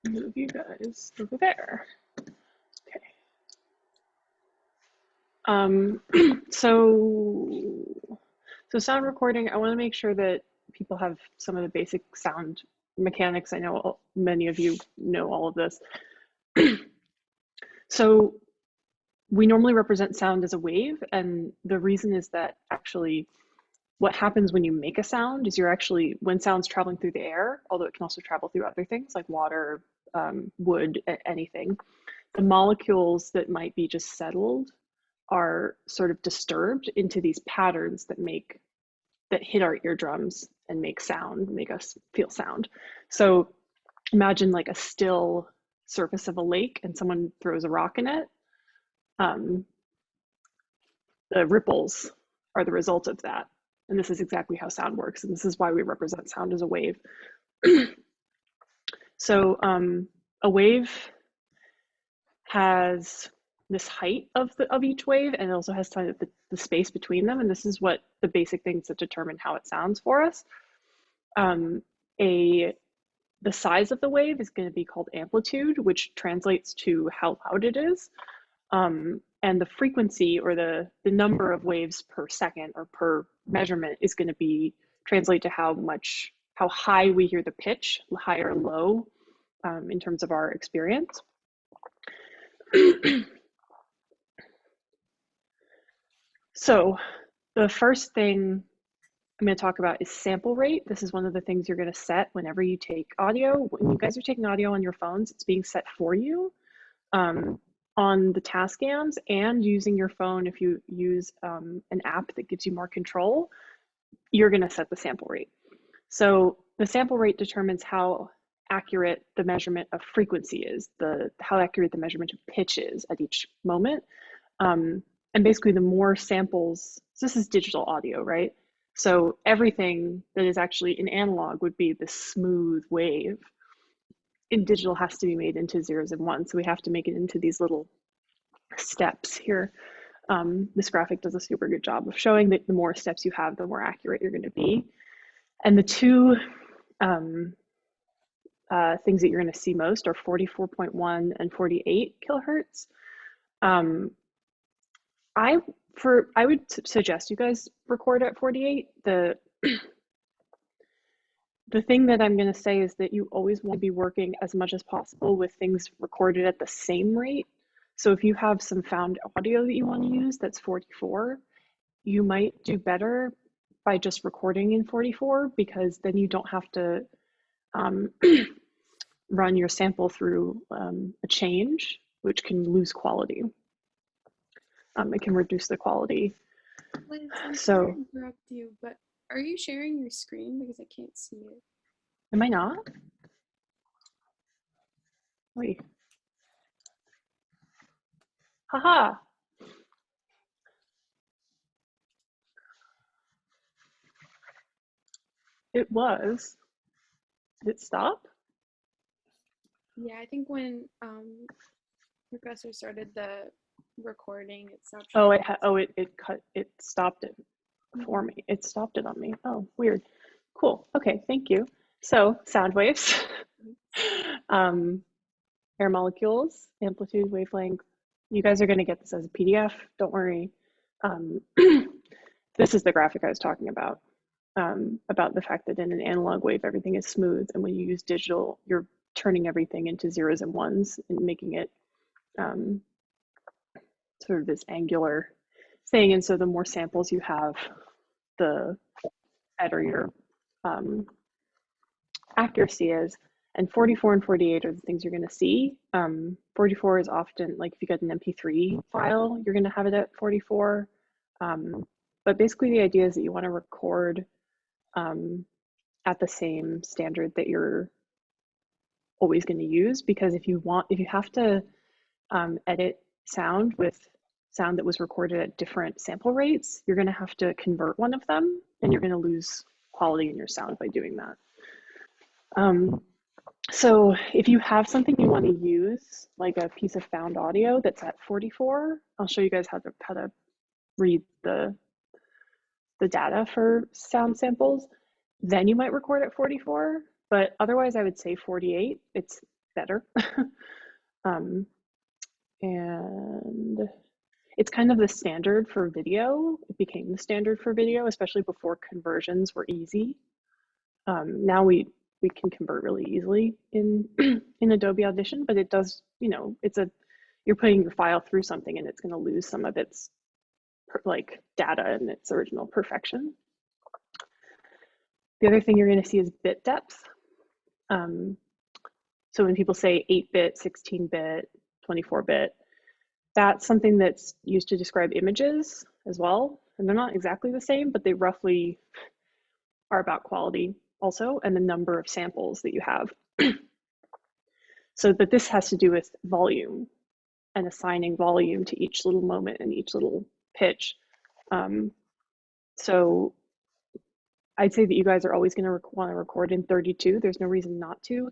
move you guys over there. Okay. Um, so, so sound recording, I want to make sure that people have some of the basic sound mechanics. I know many of you know all of this. So we normally represent sound as a wave, and the reason is that actually what happens when you make a sound is when sound's traveling through the air, although it can also travel through other things like water, wood, anything, the molecules that might be just settled are sort of disturbed into these patterns that hit our eardrums and make sound, make us feel sound. So imagine like a still surface of a lake and someone throws a rock in it. Um, the ripples are the result of that. And this is exactly how sound works. And this is why we represent sound as a wave. So a wave has this height of each wave, and it also has kind of the space between them. And this is what the basic things that determine how it sounds for us. The size of the wave is going to be called amplitude, which translates to how loud it is. And the frequency, or the number of waves per second or per measurement, is going to be translate to how high we hear the pitch, high or low, in terms of our experience. So the first thing I'm going to talk about is sample rate. This is one of the things you're going to set whenever you take audio. When you guys are taking audio on your phones, it's being set for you. On the Tascams, and using your phone, if you use an app that gives you more control, you're going to set the sample rate. So the sample rate determines how accurate the measurement of frequency is, how accurate the measurement of pitch is at each moment. And basically the more samples, so this is digital audio, right? So everything that is actually in analog would be this smooth wave. In digital has to be made into zeros and ones. So we have to make it into these little steps here. This graphic does a super good job of showing that the more steps you have, the more accurate you're going to be. And the two things that you're going to see most are 44.1 and 48 kilohertz. I would suggest you guys record at 48. The thing that I'm going to say is that you always want to be working as much as possible with things recorded at the same rate. So if you have some found audio that you want to use that's 44, you might do better by just recording in 44, because then you don't have to run your sample through a change, which can lose quality. It can reduce the quality. Liz, I'm So, sorry to interrupt you, but are you sharing your screen? Because I can't see it. am I not? Wait. Haha. It was. Did it stop? Yeah, I think when Professor started the recording, it stopped Oh, showing. it stopped it for me. It stopped it on me. Oh, weird. Cool. Okay, thank you. So, sound waves, air molecules, amplitude, wavelength. You guys are going to get this as a PDF. Don't worry. This is the graphic I was talking about the fact that in an analog wave, everything is smooth. And when you use digital, you're turning everything into zeros and ones and making it sort of this angular thing. And so the more samples you have, the better your accuracy is. And 44 and 48 are the things you're going to see. 44 is often, like if you get an MP3 file, you're going to have it at 44. But basically the idea is that you want to record at the same standard that you're always going to use, because if you have to edit sound with sound that was recorded at different sample rates, you're going to have to convert one of them, and you're going to lose quality in your sound by doing that. So if you have something you want to use, like a piece of found audio that's at 44, I'll show you guys how to read the data for sound samples. Then you might record at 44, but otherwise I would say 48. better. And it's kind of the standard for video. It became the standard for video, especially before conversions were easy. Now we can convert really easily in in Adobe Audition, but it does, you know, you're putting your file through something and it's going to lose some of its like data and its original perfection. The other thing you're going to see is bit depth. So when people say 8-bit, 16-bit, 24-bit, that's something that's used to describe images as well. And they're not exactly the same, but they roughly are about quality also and the number of samples that you have. So that this has to do with volume and assigning volume to each little moment and each little pitch. So I'd say that you guys are always going to want to record in 32. There's no reason not to.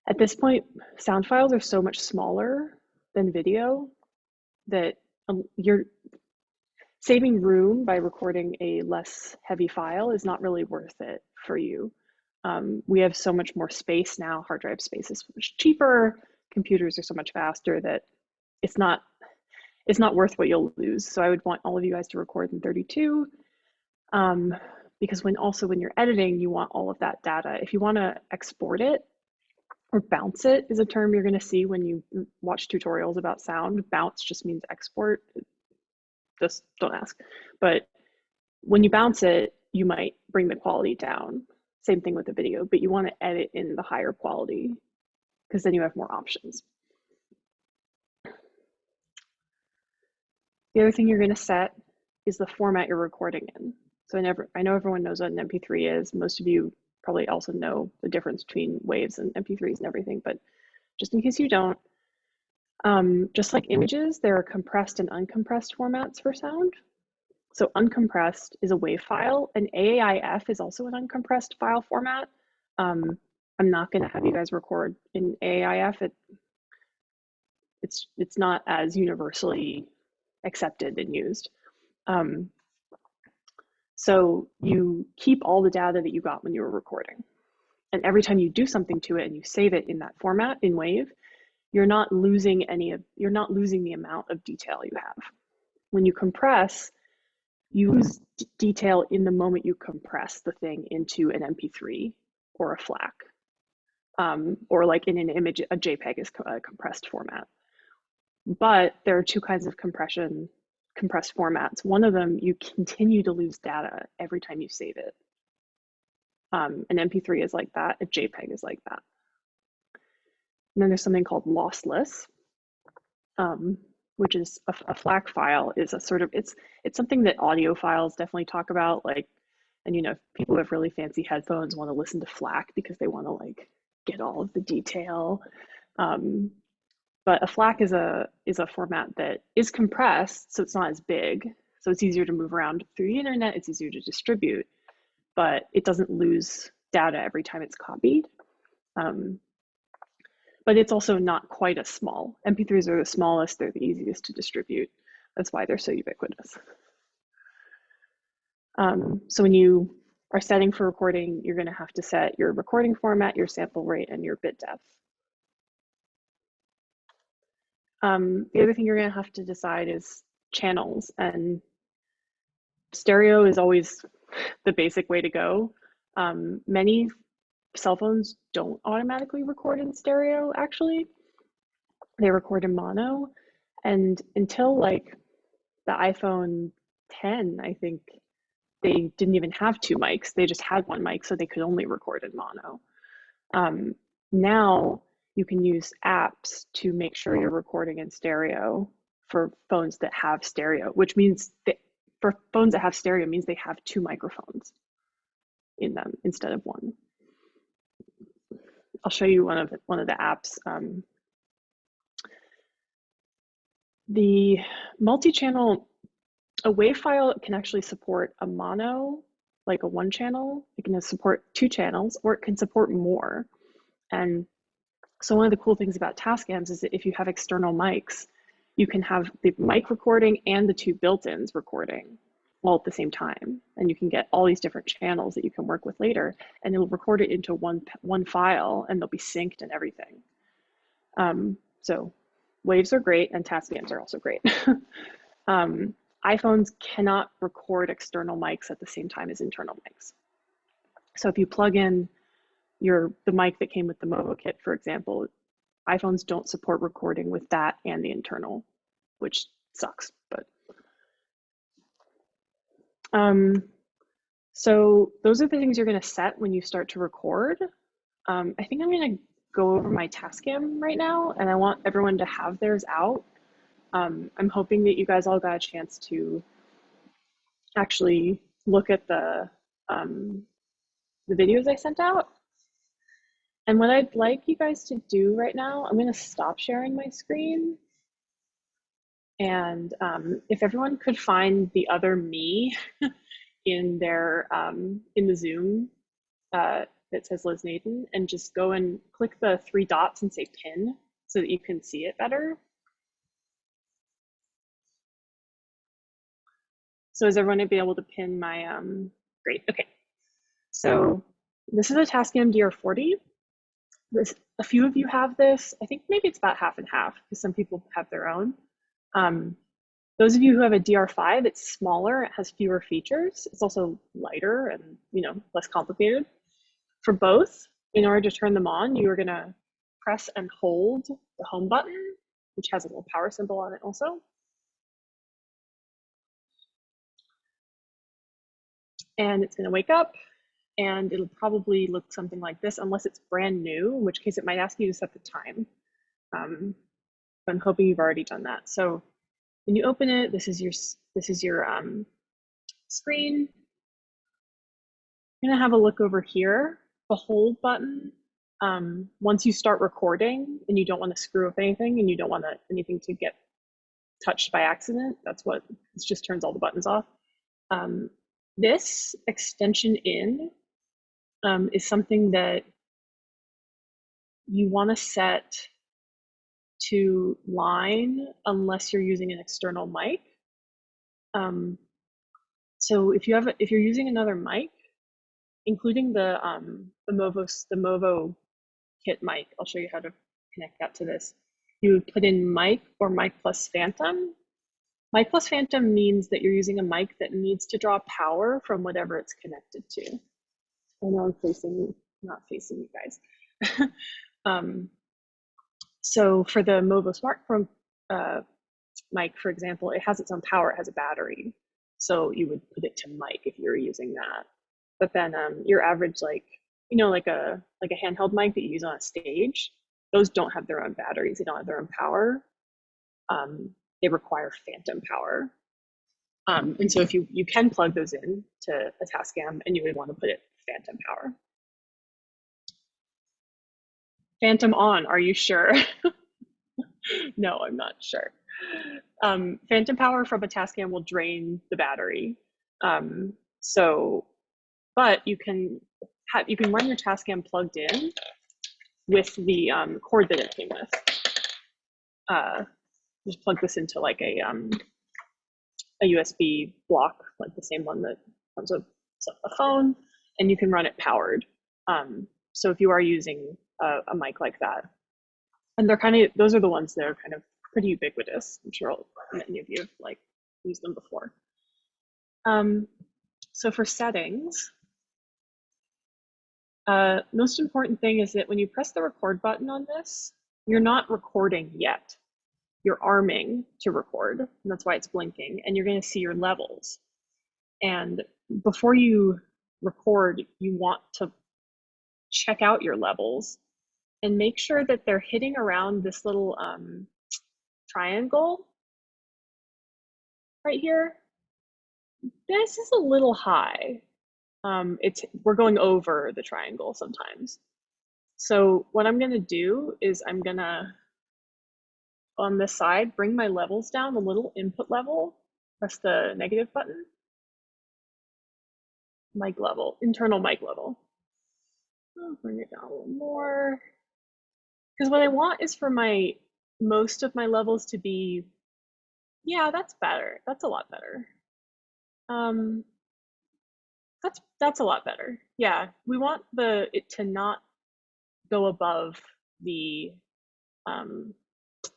At this point, sound files are so much smaller than video that you're saving room by recording a less heavy file is not really worth it for you. We have so much more space now. Hard drive space is much cheaper. Computers are so much faster that it's not worth what you'll lose. So I would want all of you guys to record in 32. Because when you're editing, you want all of that data. If you want to export it or bounce it is a term you're going to see when you watch tutorials about sound. Bounce just means export. Just don't ask. But when you bounce it, you might bring the quality down. Same thing with the video, but you want to edit in the higher quality because then you have more options. The other thing you're going to set is the format you're recording in. So I know everyone knows what an MP3 is. Most of you probably also know the difference between waves and MP3s and everything, but just in case you don't, just like images, there are compressed and uncompressed formats for sound. So uncompressed is a WAV file, and AAIF is also an uncompressed file format. I'm not going to have you guys record in AAIF. It's not as universally accepted and used. So you keep all the data that you got when you were recording. And every time you do something to it and you save it in that format in WAV, you're not losing the amount of detail you have. When you compress, you lose detail in the moment you compress the thing into an MP3 or a FLAC, or like in an image, a JPEG is a compressed format. But there are two kinds of compressed formats. One of them, you continue to lose data every time you save it. An MP3 is like that, a JPEG is like that. And then there's something called lossless, which is a FLAC file is a sort of, it's something that audiophiles definitely talk about, like, and you know, people who have really fancy headphones want to listen to FLAC because they want to like get all of the detail. But a FLAC is a format that is compressed, so it's not as big, so it's easier to move around through the internet, it's easier to distribute, but it doesn't lose data every time it's copied. But it's also not quite as small. MP3s are the smallest, they're the easiest to distribute. That's why they're so ubiquitous. So when you are setting for recording, you're going to have to set your recording format, your sample rate, and your bit depth. The other thing you're going to have to decide is channels, and stereo is always the basic way to go. Many cell phones don't automatically record in stereo, actually. They record in mono, and until like the iPhone 10, I think they didn't even have two mics. They just had one mic, so they could only record in mono. Now you can use apps to make sure you're recording in stereo for phones that have stereo, which means that for phones that have stereo means they have two microphones in them instead of one. I'll show you one of the apps. The multi-channel, a WAV file can actually support a mono, like a one channel. It can support two channels, or it can support more. And so one of the cool things about Tascams is that if you have external mics, you can have the mic recording and the two built-ins recording all at the same time. And you can get all these different channels that you can work with later, and it'll record it into one file, and they'll be synced and everything. So waves are great and Tascams are also great. iPhones cannot record external mics at the same time as internal mics. So if you plug in the mic that came with the Movo kit, for example, iPhones don't support recording with that and the internal, which sucks, but so those are the things you're going to set when you start to record. I think I'm going to go over my Tascam right now, and I want everyone to have theirs out. I'm hoping that you guys all got a chance to actually look at the videos I sent out. And what I'd like you guys to do right now, I'm going to stop sharing my screen. And if everyone could find the other me in the Zoom that says Liz Naden, and just go and click the 3 dots and say pin so that you can see it better. So is everyone gonna be able to pin my, great, okay. So this is a Tascam DR40. A few of you have this. I think maybe it's about half and half because some people have their own. Those of you who have a DR5, it's smaller, it has fewer features. It's also lighter and less complicated. For both, in order to turn them on, you are gonna press and hold the home button, which has a little power symbol on it also. And it's gonna wake up and it'll probably look something like this unless it's brand new, in which case it might ask you to set the time. But I'm hoping you've already done that. So when you open it, this is your screen. You're gonna have a look over here, the hold button. Once you start recording and you don't want to screw up anything and you don't want anything to get touched by accident, this just turns all the buttons off. This extension in is something that you want to set to line unless you're using an external mic. So if you're using another mic, including the Movo kit mic, I'll show you how to connect that to this. You would put in mic or mic plus phantom. Mic plus phantom means that you're using a mic that needs to draw power from whatever it's connected to. I know I'm not facing you guys. So for the Movo smartphone mic, for example, it has its own power, it has a battery. So you would put it to mic if you're using that. But then your average, like a handheld mic that you use on a stage, those don't have their own batteries, they don't have their own power. They require phantom power. And so if you can plug those in to a Tascam, and you would want to put it phantom power. Phantom on, are you sure? No, I'm not sure. Phantom power from a Tascam will drain the battery. But you can run your Tascam plugged in with the cord that it came with. Just plug this into like a USB block, like the same one that comes with a phone, and you can run it powered. So if you are using a mic like that, and those are the ones that are kind of pretty ubiquitous. I'm sure many of you have used them before. So for settings, most important thing is that when you press the record button on this, you're not recording yet. You're arming to record, and that's why it's blinking, and you're going to see your levels. And before you record, you want to check out your levels and make sure that they're hitting around this little triangle right here. This is a little high. We're going over the triangle sometimes. So what I'm going to do is I'm going to, on this side, bring my levels down a little, input level, press the negative button, mic level, internal mic level. I'll bring it down a little more. Because what I want is for most of my levels to be, yeah, that's better. That's a lot better. That's a lot better. Yeah, we want it to not go above the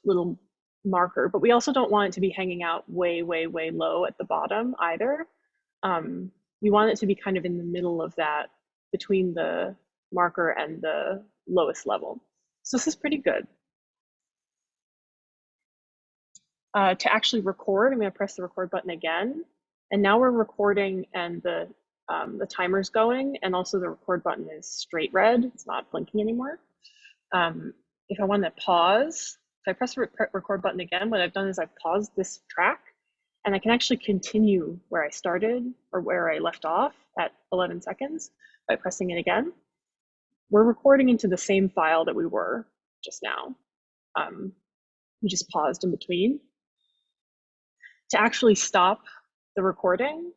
little marker, but we also don't want it to be hanging out way, way, way low at the bottom either. You want it to be kind of in the middle of that, between the marker and the lowest level. So this is pretty good. To actually record, I'm going to press the record button again. And now we're recording and the timer's going, and also the record button is straight red. It's not blinking anymore. If I want to pause, if I press the record button again, what I've done is I've paused this track, and I can actually continue where I started or where I left off at 11 seconds by pressing it again. We're recording into the same file that we were just now. We just paused in between. To actually stop the recording,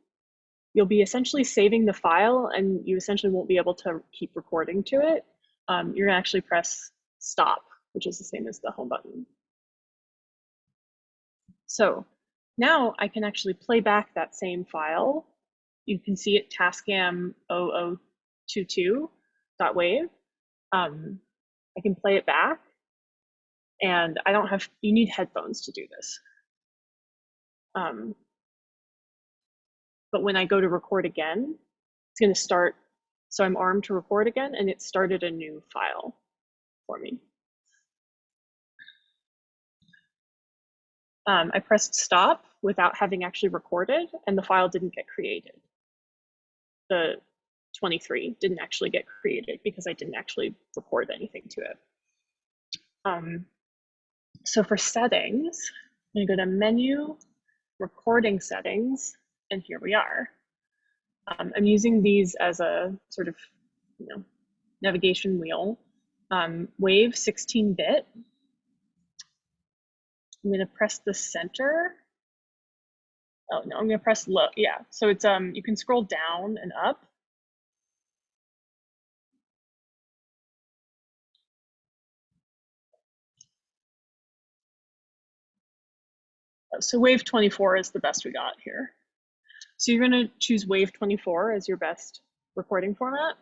you'll be essentially saving the file, and you essentially won't be able to keep recording to it. You're gonna actually press stop, which is the same as the home button. So now I can actually play back that same file. You can see it tascam 0022.wave. I can play it back, and I don't have, you need headphones to do this. But when I go to record again, it's going to start. So I'm armed to record again, and it started a new file for me. I pressed stop without having actually recorded, and the file didn't get created. The 23 didn't actually get created because I didn't actually record anything to it. So for settings, I'm going to go to menu, recording settings, and here we are. I'm using these as a sort of, navigation wheel. Wave 16-bit. I'm going to press the center. Oh no, I'm going to press low. Yeah, so it's you can scroll down and up. So wave 24 is the best we got here. So you're going to choose wave 24 as your best recording format.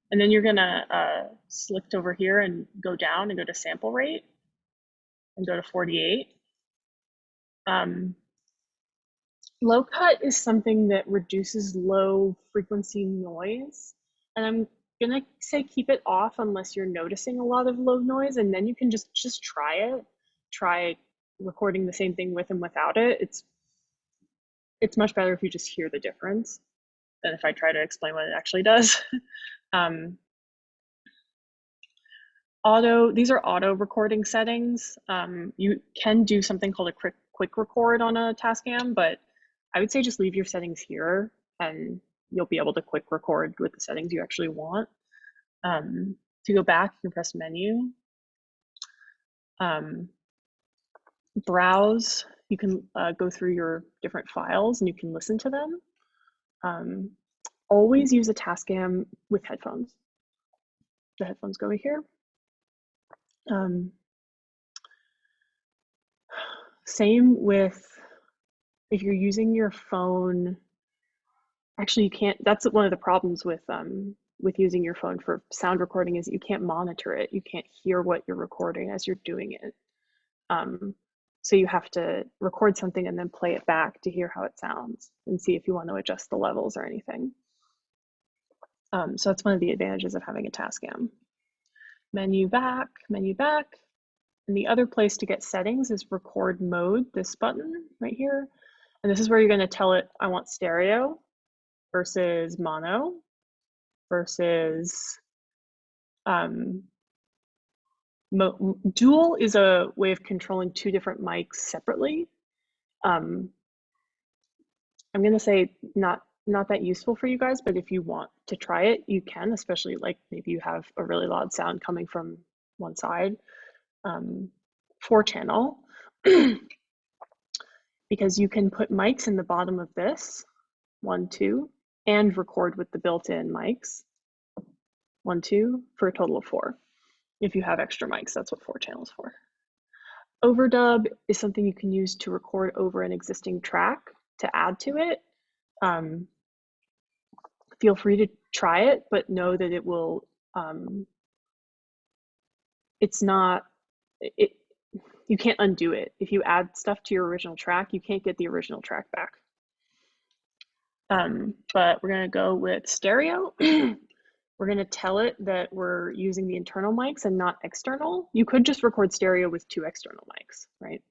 And then you're going to select over here and go down and go to sample rate and go to 48. Low cut is something that reduces low frequency noise. And I'm going to say keep it off unless you're noticing a lot of low noise, and then you can just try it. Try recording the same thing with and without it. It's much better if you just hear the difference than if I try to explain what it actually does. These are auto recording settings. You can do something called a quick record on a Tascam, but I would say just leave your settings here and you'll be able to quick record with the settings you actually want. To go back, you can press menu. Browse, you can go through your different files and you can listen to them. Always use a Tascam with headphones. The headphones go here. Same with if you're using your phone. Actually, you can't. That's one of the problems with using your phone for sound recording is you can't monitor it. You can't hear what you're recording as you're doing it. So you have to record something and then play it back to hear how it sounds and see if you want to adjust the levels or anything. So that's one of the advantages of having a Tascam. Menu back, menu back. And the other place to get settings is record mode, this button right here. And this is where you're going to tell it, I want stereo versus mono versus dual is a way of controlling two different mics separately. I'm going to say not that useful for you guys, but if you want to try it, you can, especially like maybe you have a really loud sound coming from one side. 4-channel, because you can put mics in the bottom of this, 1, 2, and record with the built-in mics, 1, 2, for a total of 4. If you have extra mics, that's what 4-channel is for. Overdub is something you can use to record over an existing track to add to it. Feel free to try it, but know that it will it's not, it, you can't undo it. If you add stuff to your original track, you can't get the original track back. But we're gonna go with stereo. We're gonna tell it that we're using the internal mics and not external. You could just record stereo with 2 external mics, right?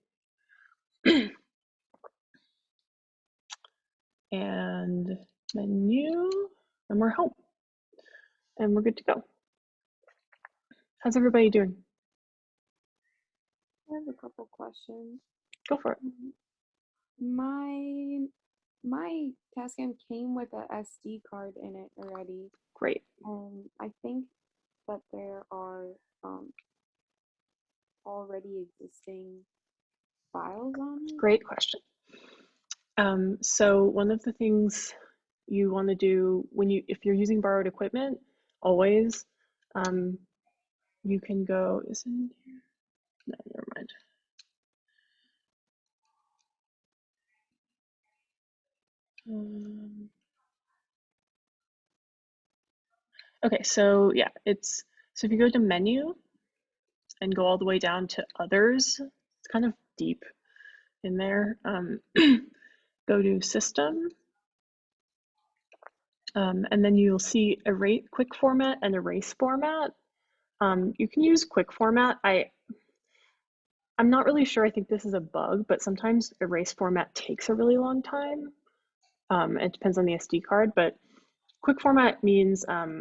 And menu, and we're home. And we're good to go. How's everybody doing? I have a couple questions. Go for it. My Tascam came with a SD card in it already, Great. and I think that there are already existing files on it. Great question. So one of the things you want to do if you're using borrowed equipment, always, you can go, is it in here? No, never mind. Okay, so yeah, so if you go to menu and go all the way down to others, it's kind of deep in there. Go to system, and then you'll see quick format and erase format. You can use quick format. I'm not really sure. I think this is a bug, but sometimes erase format takes a really long time. It depends on the SD card, but quick format means, are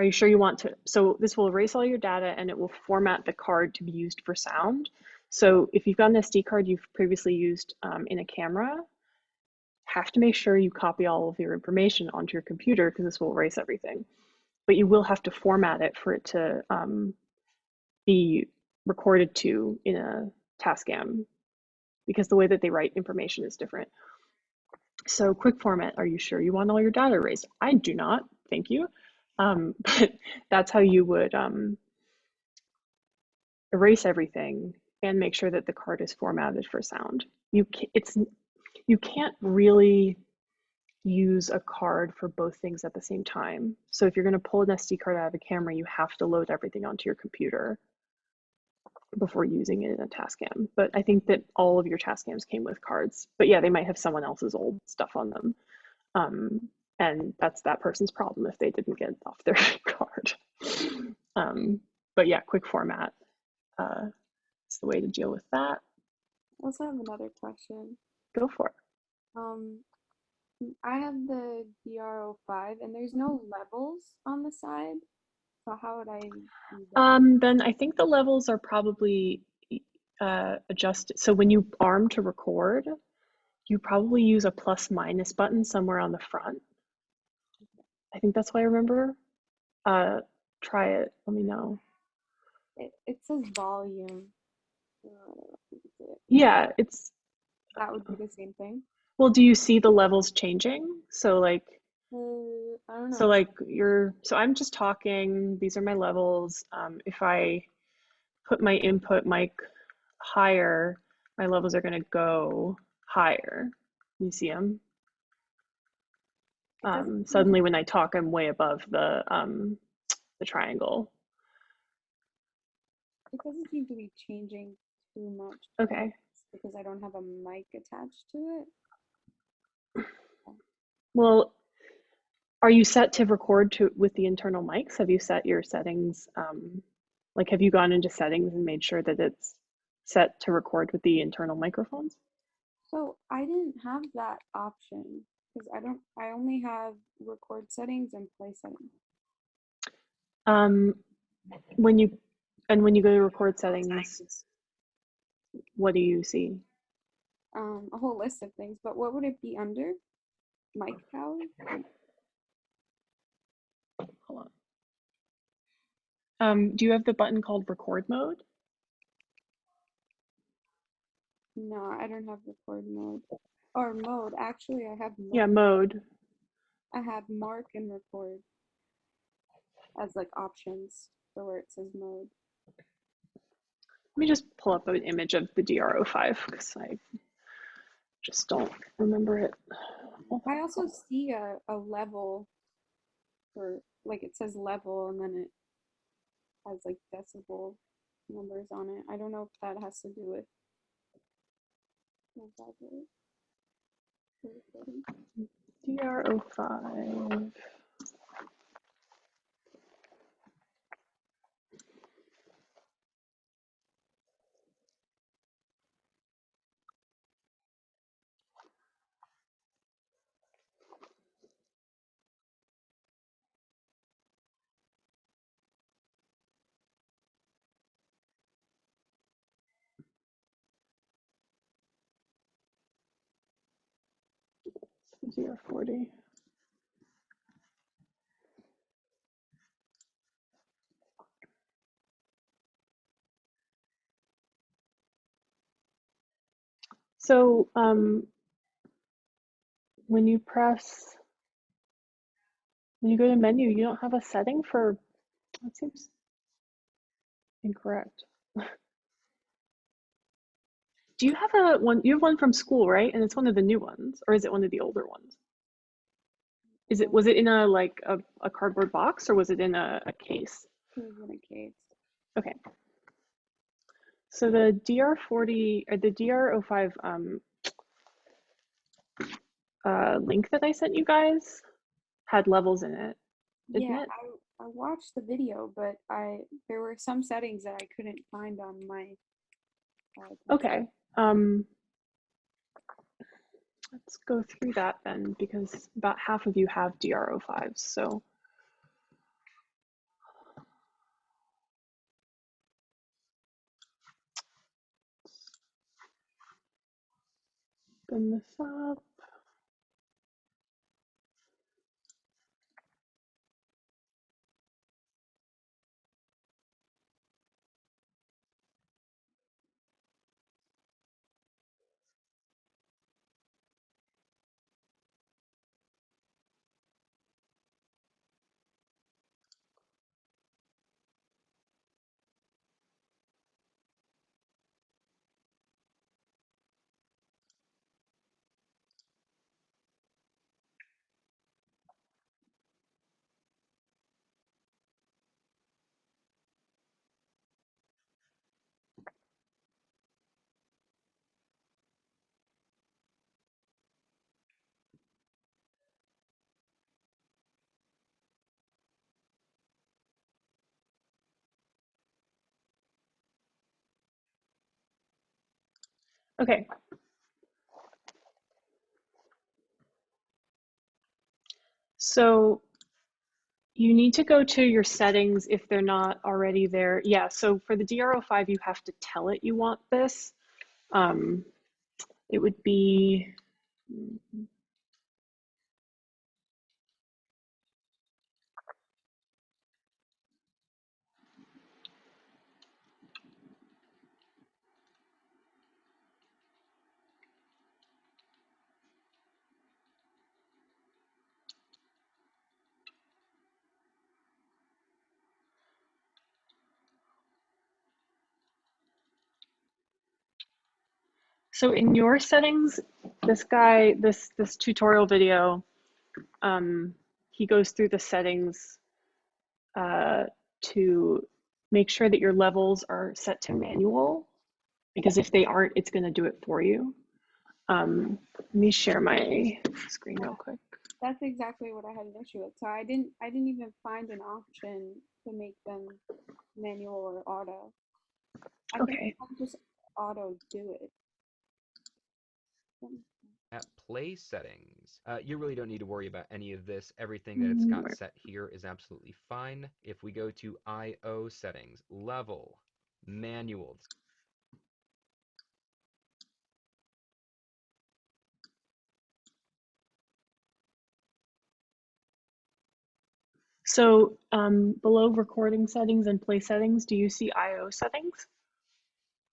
you sure you want to? So this will erase all your data and it will format the card to be used for sound. So if you've got an SD card you've previously used in a camera, have to make sure you copy all of your information onto your computer because this will erase everything. But you will have to format it for it to be recorded to in a Tascam because the way that they write information is different. So quick format, are you sure you want all your data erased? I do not, thank you. But that's how you would erase everything and make sure that the card is formatted for sound. You can't really use a card for both things at the same time. So if you're going to pull an SD card out of a camera, you have to load everything onto your computer before using it in a Tascam. But I think that all of your Tascams came with cards. But yeah, they might have someone else's old stuff on them. And that's that person's problem if they didn't get it off their card. But yeah, quick format is the way to deal with that. I also have another question. Go for it. I have the DRO5 and there's no levels on the side. So how would I do that? Then I think the levels are probably adjusted. So when you arm to record, you probably use a plus minus button somewhere on the front. I think that's what I remember. Try it. Let me know. It says volume. Yeah, that would be the same thing. Well, do you see the levels changing? So like, I don't know. so like so I'm just talking. These are my levels. If I put my input mic higher, my levels are going to go higher. You see them? Suddenly when I talk, I'm way above the triangle. It doesn't seem to be changing too much. Okay. Because I don't have a mic attached to it. Well, are you set to record with the internal mics? Have you set your settings? Like, have you gone into settings and made sure that it's set to record with the internal microphones? So I didn't have that option because I only have record settings and play settings. When you go to record settings, what do you see? A whole list of things, but what would it be under? Mic power? Hold on. Do you have the button called record mode? No, I don't have record mode. Or mode. Actually, I have mode. Yeah, mode. I have mark and record as like options for where it says mode. Let me just pull up an image of the DRO5 because I just don't remember it. I also see a level for, like, it says level and then has like decibel numbers on it. I don't know if that has to do with that rate. DR05. DR40. So when you go to menu, you don't have a setting for, that seems incorrect. Do you have you have one from school, right? And it's one of the new ones, or is it one of the older ones? Was it in a cardboard box, or was it in a case? It was in a case. Okay. So the DR40 or the DR05 link that I sent you guys had levels in it, didn't Yeah, it? I watched the video, but there were some settings that I couldn't find on my Okay. Let's go through that then, because about half of you have DR05s. So open this up. Okay. So you need to go to your settings if they're not already there. Yeah, so for the DR05, you have to tell it you want this. It would be, so in your settings, this tutorial video, he goes through the settings uh, to make sure that your levels are set to manual, because if they aren't, it's going to do it for you. Let me share my screen real quick. That's exactly what I had an issue with. So I didn't even find an option to make them manual or auto. I think Okay. I'll just auto do it. At play settings, you really don't need to worry about any of this. Everything that it's got set here is absolutely fine. If we go to I/O settings, level, manual. So below recording settings and play settings, do you see I/O settings?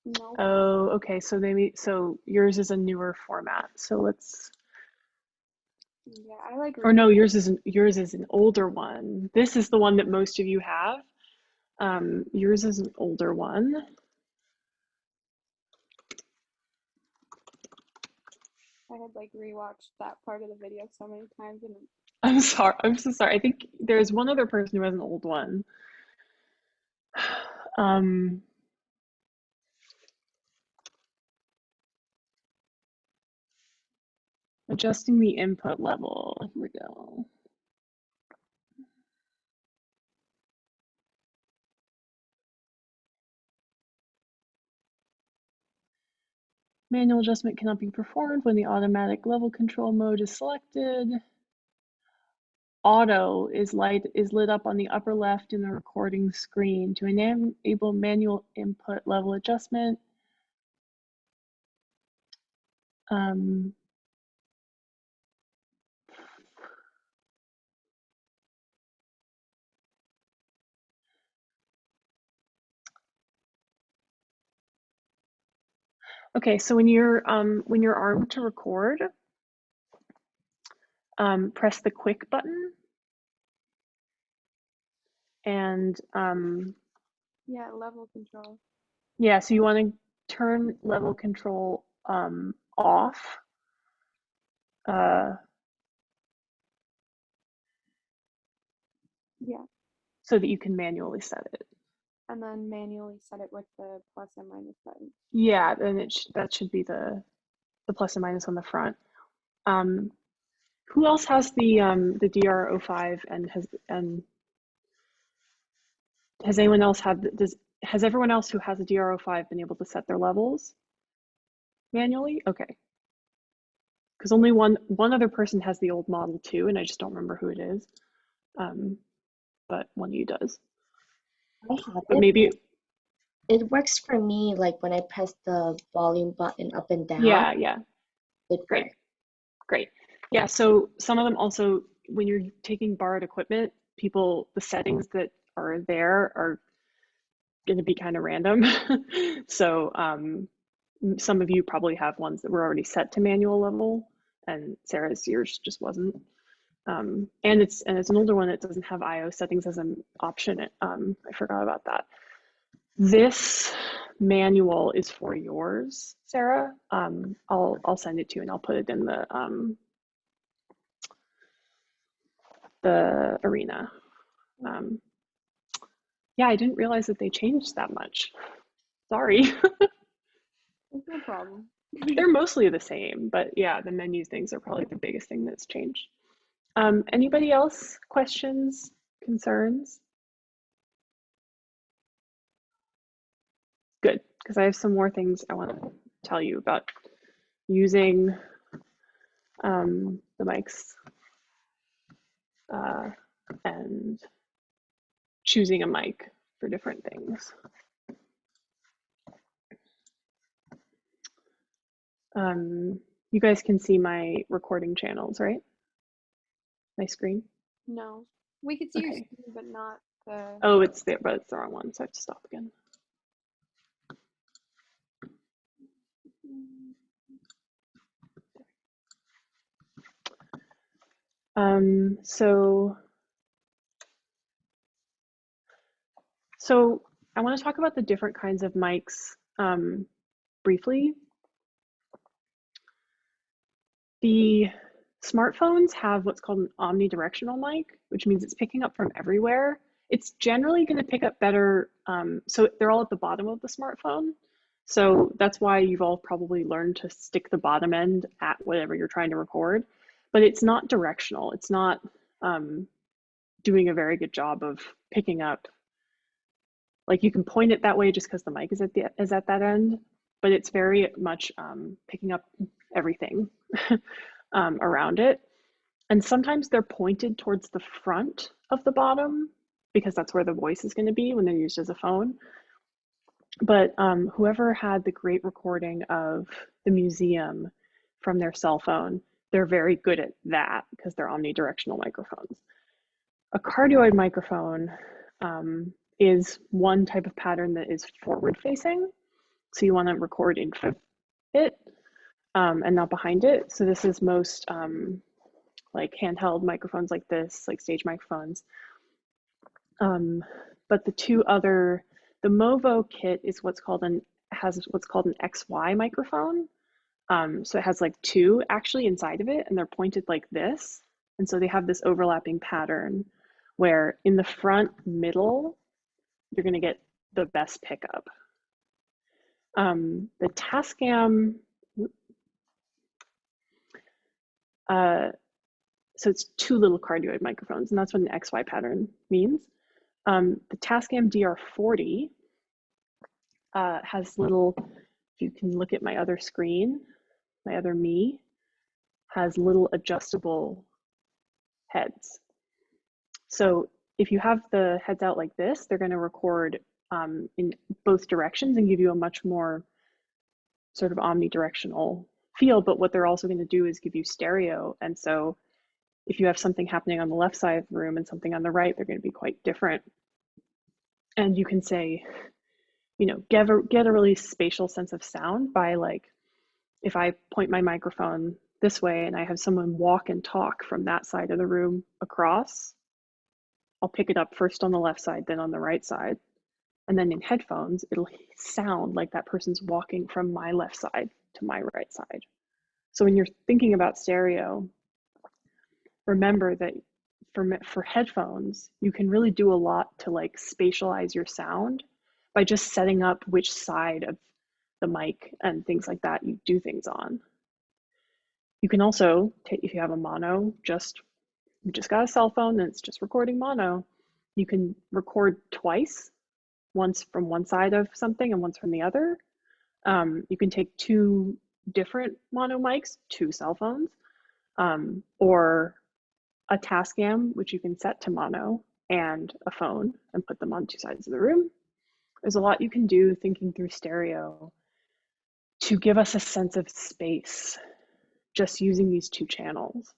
No. Oh, okay. So yours is a newer format. So let's. Yeah, I like. Or no, yours is an older one. This is the one that most of you have. Yours is an older one. I had like rewatched that part of the video so many times, and I'm sorry. I'm so sorry. I think there's one other person who has an old one. Um, adjusting the input level. Here we go. Manual adjustment cannot be performed when the automatic level control mode is selected. Auto is lit up on the upper left in the recording screen. To enable manual input level adjustment, okay, so when you're armed to record, press the quick button and Yeah, level control. yeah, so you want to turn level control off. Yeah. So that you can manually set it. And then manually set it with the plus and minus button. Yeah, then that should be the plus and minus on the front. Who else has the DR05 and has anyone else has everyone else who has a DR05 been able to set their levels manually? Okay. Because only one other person has the old model too, and I just don't remember who it is. But one of you does. I have But it. maybe It works for me like when I press the volume button up and down. yeah. It Great. works. Great. Yeah, so some of them also, when you're taking borrowed equipment, the settings that are there are going to be kind of random. So some of you probably have ones that were already set to manual level, and Sarah's yours just wasn't. And it's an older one that doesn't have IO settings as an option. I forgot about that. This manual is for yours, Sarah. I'll send it to you and I'll put it in the arena. Yeah, I didn't realize that they changed that much. Sorry. There's no problem. They're mostly the same, but yeah, the menu things are probably the biggest thing that's changed. Anybody else? Questions, concerns? Good, because I have some more things I want to tell you about using the mics and choosing a mic for different things. You guys can see my recording channels, right? My screen? No. We could see your Okay. screen, but not the... Oh, it's there, but it's the wrong one, so I have to stop again. So I want to talk about the different kinds of mics briefly. The smartphones have what's called an omnidirectional mic, which means it's picking up from everywhere. It's generally going to pick up better. So they're all at the bottom of the smartphone. So that's why you've all probably learned to stick the bottom end at whatever you're trying to record, but it's not directional. It's not doing a very good job of picking up. Like you can point it that way just because the mic is at that end, but it's very much picking up everything around it. And sometimes they're pointed towards the front of the bottom because that's where the voice is going to be when they're used as a phone. But whoever had the great recording of the museum from their cell phone, they're very good at that because they're omnidirectional microphones. A cardioid microphone is one type of pattern that is forward facing. So you want to record in front of it and not behind it. So this is most like handheld microphones like this, like stage microphones. But the Movo kit is has what's called an XY microphone. So it has like two actually inside of it, and they're pointed like this. And so they have this overlapping pattern where in the front middle, you're going to get the best pickup. The Tascam, so it's two little cardioid microphones, and that's what an XY pattern means. The Tascam DR40 has little, if you can look at my other screen, my other me, has little adjustable heads. So if you have the heads out like this, they're going to record in both directions and give you a much more sort of omnidirectional feel. But what they're also going to do is give you stereo. And so if you have something happening on the left side of the room and something on the right, they're going to be quite different. And you can say, you know, get a really spatial sense of sound by, like, if I point my microphone this way and I have someone walk and talk from that side of the room across, I'll pick it up first on the left side, then on the right side. And then in headphones, it'll sound like that person's walking from my left side to my right side. So when you're thinking about stereo, remember that for headphones, you can really do a lot to, like, spatialize your sound by just setting up which side of the mic and things like that you do things on. You can also take, if you have a mono, you just got a cell phone and it's just recording mono, you can record twice, once from one side of something and once from the other. You can take two different mono mics, two cell phones, or a Tascam, which you can set to mono, and a phone, and put them on two sides of the room. There's a lot you can do thinking through stereo to give us a sense of space just using these two channels.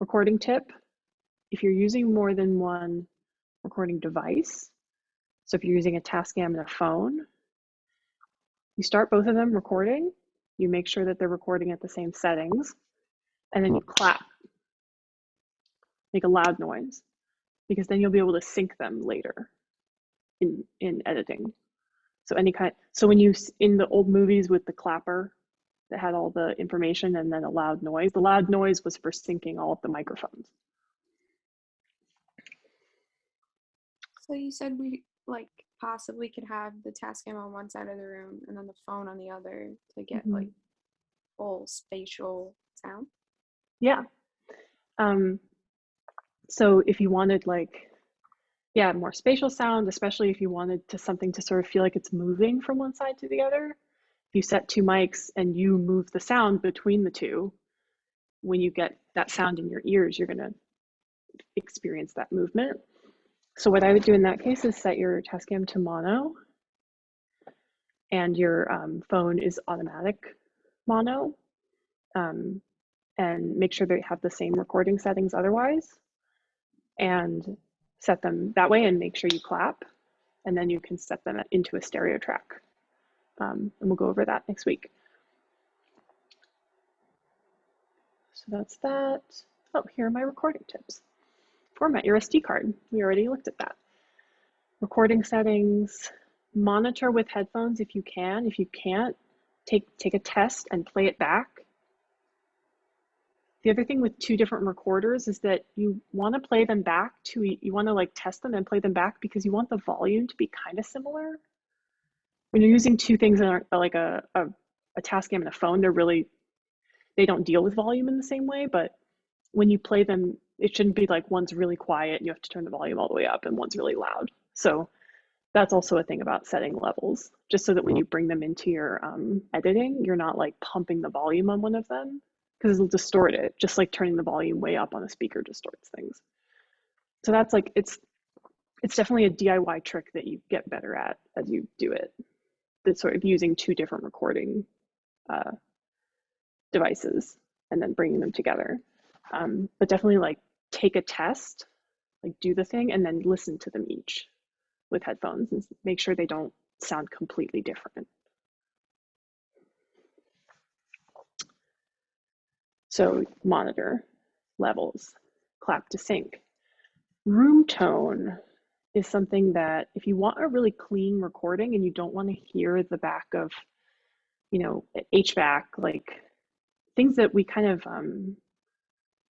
Recording tip, if you're using more than one recording device, so if you're using a Tascam and a phone, you start both of them recording, you make sure that they're recording at the same settings, and then you clap, make a loud noise, because then you'll be able to sync them later in editing. So when you, in the old movies with the clapper that had all the information and then a loud noise, the loud noise was for syncing all of the microphones. So you said we, like, possibly could have the Tascam on one side of the room and then the phone on the other to get like full spatial sound? Yeah. So if you wanted, like, yeah, more spatial sound, especially if you wanted something to sort of feel like it's moving from one side to the other, if you set two mics and you move the sound between the two, when you get that sound in your ears, you're going to experience that movement. So what I would do in that case is set your Tascam to mono, and your phone is automatic mono, and make sure they have the same recording settings otherwise, and set them that way and make sure you clap, and then you can set them into a stereo track. And we'll go over that next week. So that's that. Oh, here are my recording tips. Format your SD card. We already looked at that. Recording settings, monitor with headphones if you can. If you can't, take a test and play it back. The other thing with two different recorders is that you want to play them back you want to, like, test them and play them back because you want the volume to be kind of similar. When you're using two things that aren't like a Tascam and a phone, they don't deal with volume in the same way, but when you play them, it shouldn't be like one's really quiet and you have to turn the volume all the way up and one's really loud. So that's also a thing about setting levels, just so that when you bring them into your editing, you're not, like, pumping the volume on one of them, because it'll distort it, just like turning the volume way up on a speaker distorts things. So that's, like, it's definitely a DIY trick that you get better at as you do it. That's sort of using two different recording devices and then bringing them together. But definitely, like, take a test, like, do the thing and then listen to them each with headphones and make sure they don't sound completely different. So monitor, levels, clap to sync. Room tone is something that if you want a really clean recording and you don't want to hear the back of, you know, HVAC, like things that we kind of,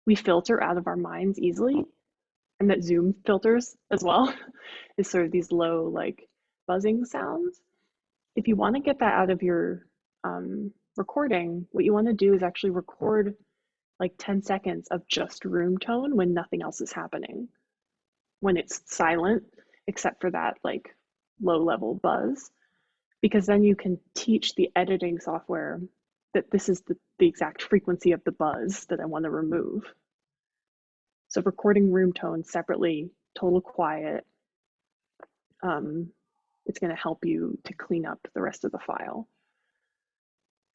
we filter out of our minds easily. and that Zoom filters as well, is sort of these low, like, buzzing sounds. If you want to get that out of your recording, what you want to do is actually record like 10 seconds of just room tone when nothing else is happening, when it's silent, except for that like low level buzz, because then you can teach the editing software that this is the exact frequency of the buzz that I want to remove. So recording room tone separately, total quiet, it's going to help you to clean up the rest of the file.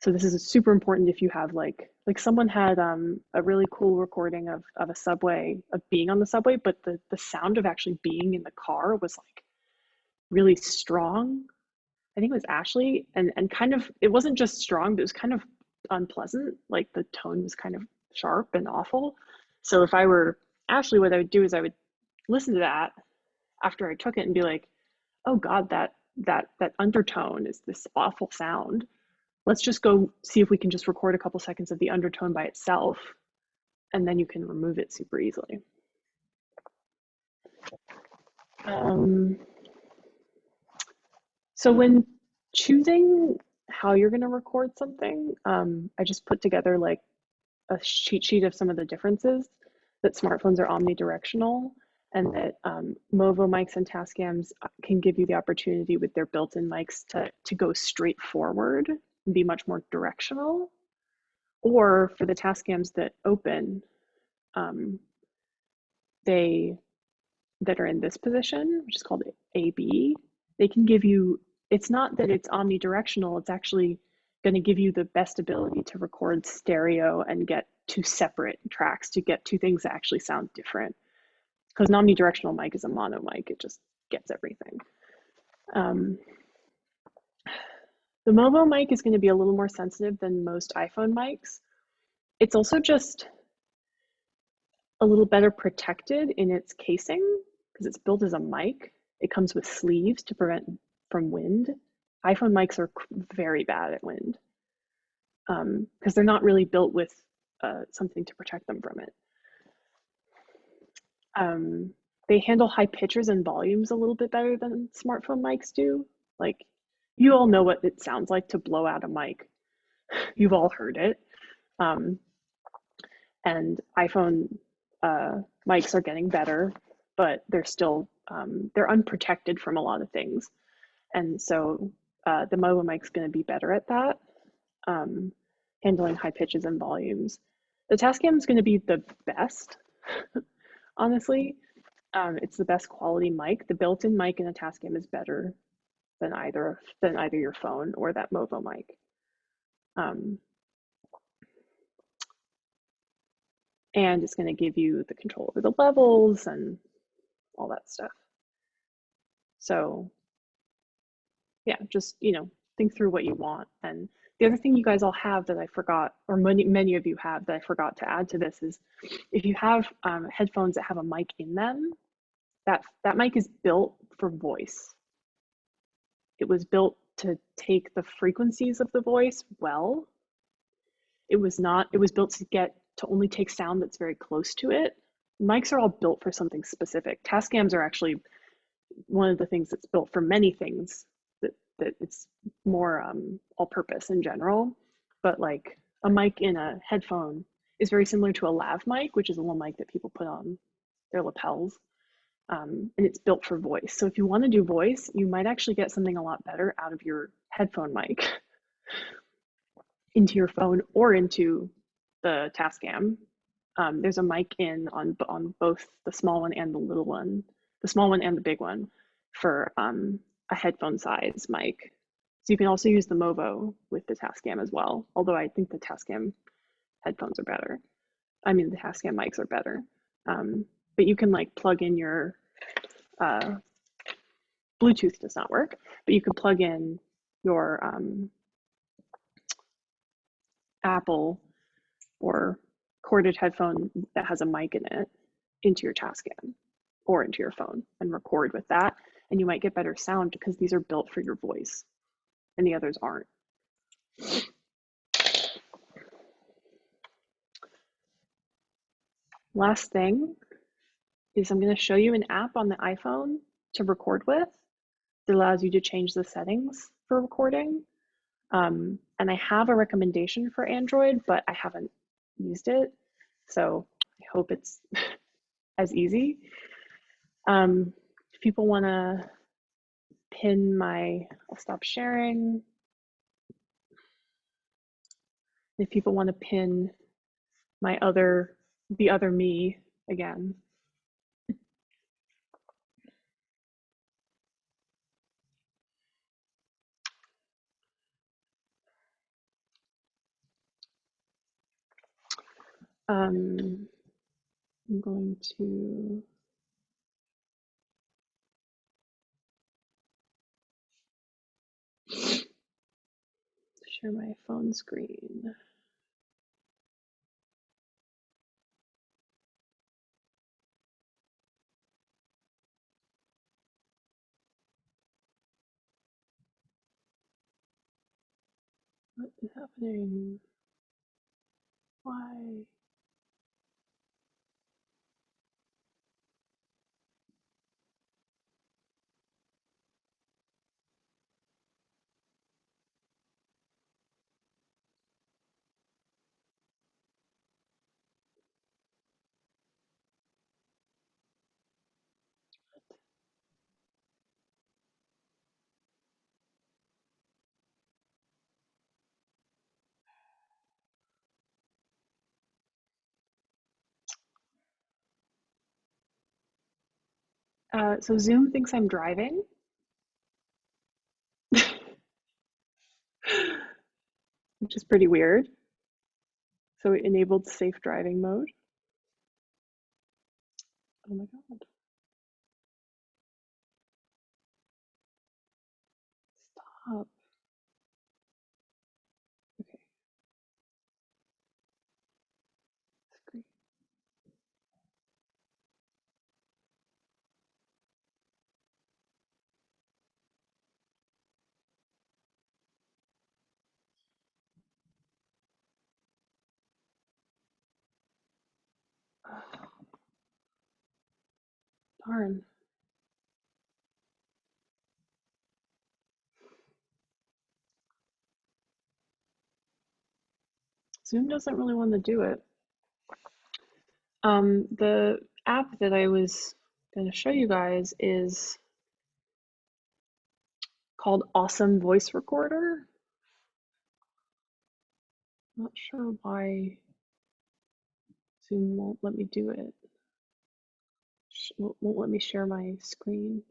So this is super important if you have like someone had a really cool recording of a subway, of being on the subway, but the sound of actually being in the car was like really strong. I think it was Ashley, and kind of, it wasn't just strong, but it was kind of unpleasant. Like the tone was kind of sharp and awful. So if I were Ashley, what I would do is I would listen to that after I took it and be like, oh God, that undertone is this awful sound. Let's just go see if we can just record a couple seconds of the undertone by itself, and then you can remove it super easily. So when choosing how you're going to record something, I just put together like a cheat sheet of some of the differences, that smartphones are omnidirectional, and that Movo mics and Tascams can give you the opportunity with their built-in mics to go straight forward and be much more directional. Or for the Tascams that open, that are in this position, which is called AB, they can give you, it's not that it's omnidirectional, it's actually going to give you the best ability to record stereo and get two separate tracks, to get two things that actually sound different. Because an omnidirectional mic is a mono mic, it just gets everything. The Movo mic is going to be a little more sensitive than most iPhone mics. It's also just a little better protected in its casing because it's built as a mic. It comes with sleeves to prevent from wind. iPhone mics are very bad at wind because they're not really built with something to protect them from it. They handle high pitches and volumes a little bit better than smartphone mics do. Like, you all know what it sounds like to blow out a mic. You've all heard it. And iPhone mics are getting better, but they're still, they're unprotected from a lot of things. And so the Movo mic's going to be better at that, handling high pitches and volumes. The Tascam is going to be the best, honestly. It's the best quality mic. The built-in mic in a Tascam is better than either your phone or that Movo mic. And it's going to give you the control over the levels and all that stuff. So yeah, just, you know, think through what you want. And the other thing you guys all have that I forgot, or many of you have that I forgot to add to this, is if you have headphones that have a mic in them, that mic is built for voice. It was built to take the frequencies of the voice well. It was built to only take sound that's very close to it. Mics are all built for something specific. Tascams are actually one of the things that's built for many things, that it's more all-purpose in general. But like a mic in a headphone is very similar to a lav mic, which is a little mic that people put on their lapels. And it's built for voice. So if you want to do voice, you might actually get something a lot better out of your headphone mic into your phone or into the Tascam. There's a mic in on both the small one and the little one, the small one and the big one, for a headphone size mic. So you can also use the Movo with the Tascam as well, although I think the Tascam headphones are better. I mean, the Tascam mics are better. But you can like plug in your, Bluetooth does not work, but you can plug in your Apple or corded headphone that has a mic in it into your Tascam or into your phone and record with that. And you might get better sound because these are built for your voice and the others aren't. Last thing is I'm going to show you an app on the iPhone to record with that allows you to change the settings for recording. And I have a recommendation for Android, but I haven't used it. So I hope it's as easy. If people want to pin I'll stop sharing. If people want to pin the other me again. I'm going to share my phone screen. What is happening? Why? So Zoom thinks I'm driving, which is pretty weird. So it enabled safe driving mode. Oh my God. Stop. Okay. Screen. Darn. Zoom doesn't really want to do it. The app that I was going to show you guys is called Awesome Voice Recorder. Not sure why Zoom won't let me do it. Won't let me share my screen.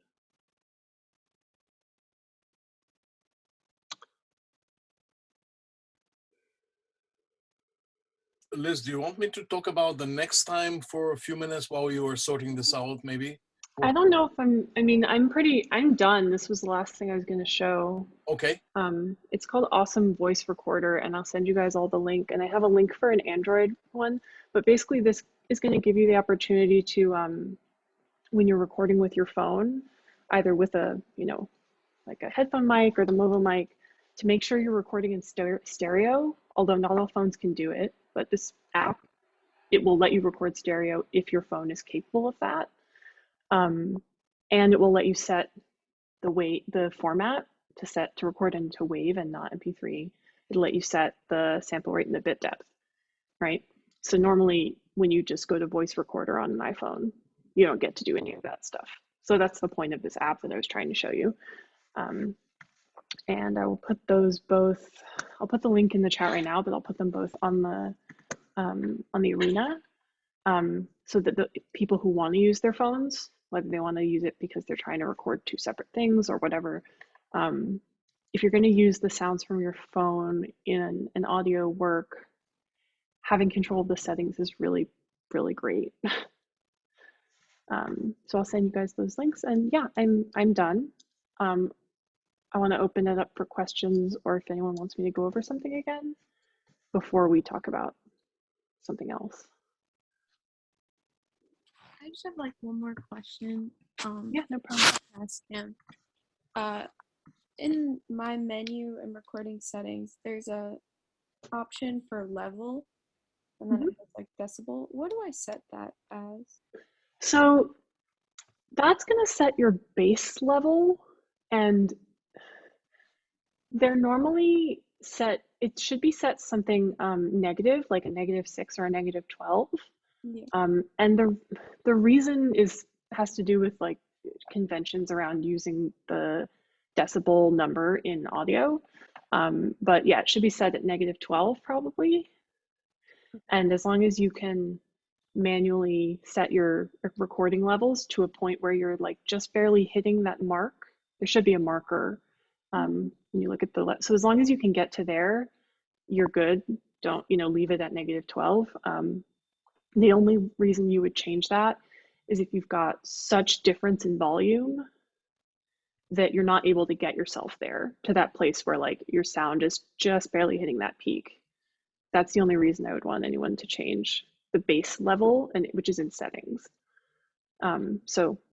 Liz, do you want me to talk about the next time for a few minutes while you are sorting this out, maybe? I don't know if I'm done. This was the last thing I was going to show. Okay. It's called Awesome Voice Recorder, and I'll send you guys all the link. And I have a link for an Android one, but basically this is going to give you the opportunity to, when you're recording with your phone, either with a, like a headphone mic or the mobile mic, to make sure you're recording in stereo, although not all phones can do it, but this app, it will let you record stereo if your phone is capable of that. And it will let you set the format to record into WAV and not MP3. It'll let you set the sample rate and the bit depth, right? So normally when you just go to voice recorder on an iPhone, you don't get to do any of that stuff. So that's the point of this app that I was trying to show you. And I will put those both, I'll put the link in the chat right now, but I'll put them both on the Arena, so that the people who want to use their phones, whether they want to use it because they're trying to record two separate things or whatever, if you're going to use the sounds from your phone in an audio work, having control of the settings is really, really great. So I'll send you guys those links, and yeah, I'm done. I want to open it up for questions, or if anyone wants me to go over something again before we talk about something else. I just have like one more question. Yeah, no problem. Ask him. In my menu and recording settings, there's a option for level, and then it has like decibel. What do I set that as? So that's going to set your base level, and they're normally set, it should be set something negative, like a -6 or a -12. Yeah. And the reason has to do with like conventions around using the decibel number in audio. But yeah, it should be set at -12 probably. And as long as you can manually set your recording levels to a point where you're like just barely hitting that mark, there should be a marker when you look at so as long as you can get to there, you're good. Don't, leave it at -12. The only reason you would change that is if you've got such difference in volume that you're not able to get yourself there to that place where like your sound is just barely hitting that peak. That's the only reason I would want anyone to change the base level, and which is in settings. So